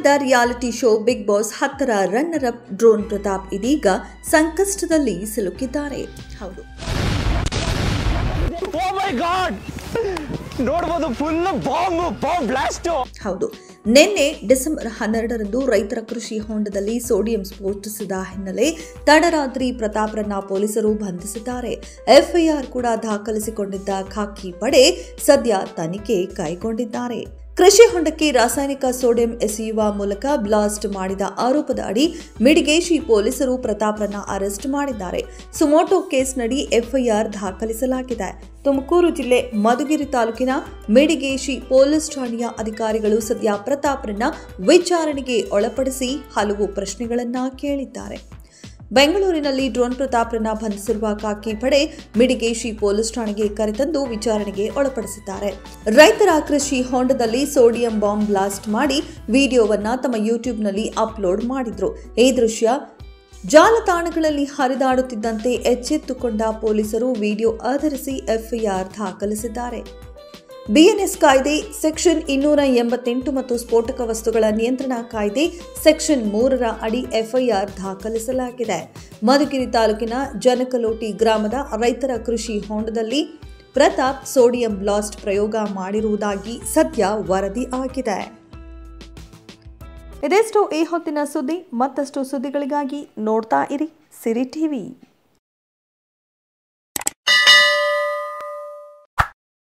ಚಿನ್ನದ reality show Bigg Boss 10ರ runner up drone Pratap ಇದೀಗ ಸಂಕಷ್ಟದಲ್ಲಿ ಸಿಲುಕಿದ್ದಾರೆ. ಹೌದು, ಹೌದು, ನಿನ್ನೆ ಡಿಸೆಂಬರ್ 12ರಂದು ರೈತರ ಕೃಷಿ ಹೊಂಡದಲ್ಲಿ ಸೋಡಿಯಂ ಸ್ಫೋಟಿಸಿದ ಹಿನ್ನೆಲೆ ತಡರಾತ್ರಿ ಪ್ರತಾಪ್ರನ್ನ ಪೊಲೀಸರು ಬಂಧಿಸಿದ್ದಾರೆ. ಎಫ್ಐಆರ್ ಕೂಡ ದಾಖಲಿಸಿಕೊಂಡಿದ್ದ ಖಾಕಿ ಪಡೆ ಸದ್ಯ ತನಿಖೆ ಕೈಗೊಂಡಿದ್ದಾರೆ. ಕೃಷಿ ಹೊಂಡಕ್ಕೆ ರಾಸಾಯನಿಕ ಸೋಡಿಯಂ ಎಸೆಯುವ ಮೂಲಕ ಬ್ಲಾಸ್ಟ್ ಮಾಡಿದ ಆರೋಪದ ಅಡಿ ಮಿಡಿಗೇಶಿ ಪೊಲೀಸರು ಪ್ರತಾಪ್ರನ್ನ ಅರೆಸ್ಟ್ ಮಾಡಿದ್ದಾರೆ. ಸುಮೋಟೋ ಕೇಸ್ನಡಿ ಎಫ್ಐಆರ್ ದಾಖಲಿಸಲಾಗಿದೆ. ತುಮಕೂರು ಜಿಲ್ಲೆ ಮಧುಗಿರಿ ತಾಲೂಕಿನ ಮಿಡಿಗೇಶಿ ಪೊಲೀಸ್ ಠಾಣೆಯ ಅಧಿಕಾರಿಗಳು ಸದ್ಯ ಪ್ರತಾಪ್ರನ್ನ ವಿಚಾರಣೆಗೆ ಒಳಪಡಿಸಿ ಹಲವು ಪ್ರಶ್ನೆಗಳನ್ನ ಕೇಳಿದ್ದಾರೆ. ಬೆಂಗಳೂರಿನಲ್ಲಿ ಡ್ರೋನ್ ಪ್ರತಾಪ್ರನ್ನ ಬಂಧಿಸಿರುವ ಖಾಕಿ ಪಡೆ ಮಿಡಿಗೇಶಿ ಪೊಲೀಸ್ ಠಾಣೆಗೆ ಕರೆತಂದು ವಿಚಾರಣೆಗೆ ಒಳಪಡಿಸಿದ್ದಾರೆ. ರೈತರ ಕೃಷಿ ಹೊಂಡದಲ್ಲಿ ಸೋಡಿಯಂ ಬಾಂಬ್ ಬ್ಲಾಸ್ಟ್ ಮಾಡಿ ವಿಡಿಯೋವನ್ನ ತಮ್ಮ ಯೂಟ್ಯೂಬ್ನಲ್ಲಿ ಅಪ್ಲೋಡ್ ಮಾಡಿದ್ರು. ಈ ದೃಶ್ಯ ಜಾಲತಾಣಗಳಲ್ಲಿ ಹರಿದಾಡುತ್ತಿದ್ದಂತೆ ಎಚ್ಚೆತ್ತುಕೊಂಡ ಪೊಲೀಸರು ವಿಡಿಯೋ ಆಧರಿಸಿ ಎಫ್ಐಆರ್ ದಾಖಲಿಸಿದ್ದಾರೆ. ಬಿಎನ್ಎಸ್ ಕಾಯ್ದೆ ಸೆಕ್ಷನ್ 288 ಮತ್ತು ಸ್ಫೋಟಕ ವಸ್ತುಗಳ ನಿಯಂತ್ರಣ ಕಾಯ್ದೆ ಸೆಕ್ಷನ್ 3ರ ಅಡಿ ಎಫ್ಐಆರ್ ದಾಖಲಿಸಲಾಗಿದೆ. ಮಧುಗಿರಿ ತಾಲೂಕಿನ ಜನಕಲೋಟಿ ಗ್ರಾಮದ ರೈತರ ಕೃಷಿ ಹೊಂಡದಲ್ಲಿ ಪ್ರತಾಪ್ ಸೋಡಿಯಂ ಬ್ಲಾಸ್ಟ್ ಪ್ರಯೋಗ ಮಾಡಿರುವುದಾಗಿ ಸದ್ಯ ವರದಿ ಆಗಿದೆ. ಇದೆಷ್ಟು ಈ ಹೊತ್ತಿನ ಸುದ್ದಿ. ಮತ್ತಷ್ಟು ಸುದ್ದಿಗಳಿಗಾಗಿ ನೋಡ್ತಾ ಇರಿ ಸಿರಿ ಟಿವಿ.